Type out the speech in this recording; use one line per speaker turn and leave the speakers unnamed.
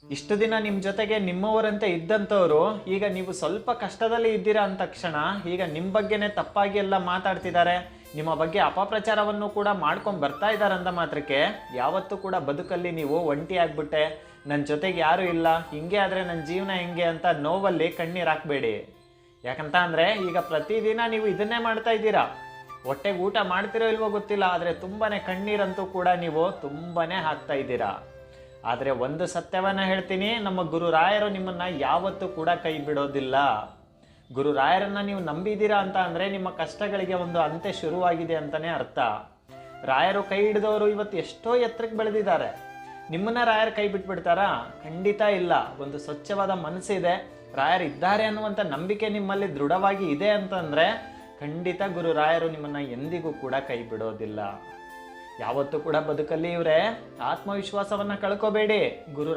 ಇಷ್ಟು ದಿನ ನಿಮ್ಮ ಜೊತೆಗೆ ನಿಮ್ಮವರಂತೆ ಇದ್ದಂಥವ್ರು ಈಗ ನೀವು ಸ್ವಲ್ಪ ಕಷ್ಟದಲ್ಲಿ ಇದ್ದೀರಾ ಅಂದ ತಕ್ಷಣ ಈಗ ನಿಮ್ಮ ಬಗ್ಗೆನೇ ತಪ್ಪಾಗಿ ಎಲ್ಲ ಮಾತಾಡ್ತಿದ್ದಾರೆ, ನಿಮ್ಮ ಬಗ್ಗೆ ಅಪಪ್ರಚಾರವನ್ನು ಕೂಡ ಮಾಡ್ಕೊಂಡು ಬರ್ತಾ ಇದ್ದಾರೆ ಅಂದ ಮಾತ್ರಕ್ಕೆ ಯಾವತ್ತೂ ಕೂಡ ಬದುಕಲ್ಲಿ ನೀವು ಒಂಟಿ ಆಗ್ಬಿಟ್ಟೆ, ನನ್ನ ಜೊತೆಗೆ ಯಾರೂ ಇಲ್ಲ, ಹಿಂಗೆ ಆದರೆ ನನ್ನ ಜೀವನ ಹೆಂಗೆ ಅಂತ ನೋವಲ್ಲಿ ಕಣ್ಣೀರು ಹಾಕಬೇಡಿ. ಯಾಕಂತ ಅಂದರೆ ಈಗ ಪ್ರತಿದಿನ ನೀವು ಇದನ್ನೇ ಮಾಡ್ತಾ ಇದ್ದೀರಾ. ಹೊಟ್ಟೆಗೆ ಊಟ ಮಾಡ್ತಿರೋ ಇಲ್ವೋ ಗೊತ್ತಿಲ್ಲ, ಆದರೆ ತುಂಬಾ ಕಣ್ಣೀರಂತೂ ಕೂಡ ನೀವು ತುಂಬಾ ಹಾಕ್ತಾ ಇದ್ದೀರಾ. ಆದರೆ ಒಂದು ಸತ್ಯವನ್ನು ಹೇಳ್ತೀನಿ, ನಮ್ಮ ಗುರುರಾಯರು ನಿಮ್ಮನ್ನು ಯಾವತ್ತೂ ಕೂಡ ಕೈ ಬಿಡೋದಿಲ್ಲ. ಗುರುರಾಯರನ್ನು ನೀವು ನಂಬಿದ್ದೀರಾ ಅಂತ ಅಂದರೆ ನಿಮ್ಮ ಕಷ್ಟಗಳಿಗೆ ಒಂದು ಅಂತ್ಯ ಶುರುವಾಗಿದೆ ಅಂತಲೇ ಅರ್ಥ. ರಾಯರು ಕೈ ಹಿಡಿದವರು ಇವತ್ತು ಎಷ್ಟೋ ಎತ್ತರಕ್ಕೆ ಬೆಳೆದಿದ್ದಾರೆ. ನಿಮ್ಮನ್ನ ರಾಯರು ಕೈ ಬಿಟ್ಬಿಡ್ತಾರಾ? ಖಂಡಿತ ಇಲ್ಲ. ಒಂದು ಸ್ವಚ್ಛವಾದ ಮನಸ್ಸಿದೆ, ರಾಯರು ಇದ್ದಾರೆ ಅನ್ನುವಂಥ ನಂಬಿಕೆ ನಿಮ್ಮಲ್ಲಿ ದೃಢವಾಗಿ ಇದೆ ಅಂತಂದರೆ ಖಂಡಿತ ಗುರುರಾಯರು ನಿಮ್ಮನ್ನು ಎಂದಿಗೂ ಕೂಡ ಕೈ ಬಿಡೋದಿಲ್ಲ. ಯಾವತ್ತೂ ಕೂಡ ಬದುಕಲ್ಲಿ ಇವರೇ ಆತ್ಮವಿಶ್ವಾಸವನ್ನು ಕಳ್ಕೋಬೇಡಿ. ಗುರುರಾಯ